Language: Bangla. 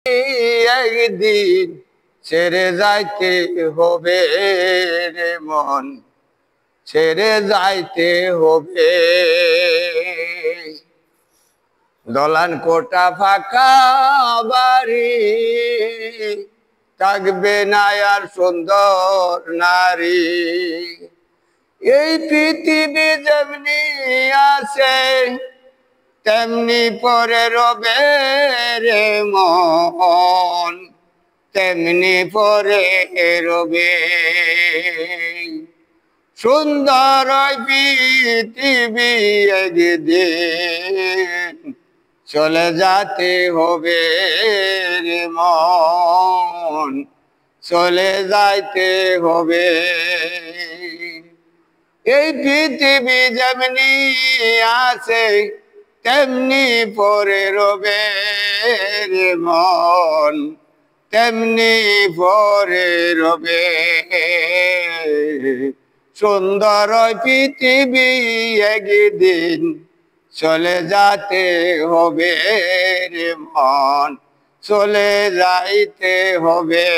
একদিন ছেড়ে যাইতে হবে রে মন, ছেড়ে যাইতে হবে। দলান কোটা ফাঁকা বাড়ি, থাকবে না আর সুন্দর নারী। এই পৃথিবী যেমনি আছে তেমনি পরে রবে রে মন, তেমনি পরে রবে। সুন্দর পৃথিবী একদিন চলে যেতে হবে রে মন, চলে যাইতে হবে। এই পৃথিবী যেমনি আছে তেমনি পরে রবে রে মন, তেমনি পরে রবে। সুন্দর পৃথিবী একদিন চলে যেতে হবে রে মন, চলে যাইতে হবে।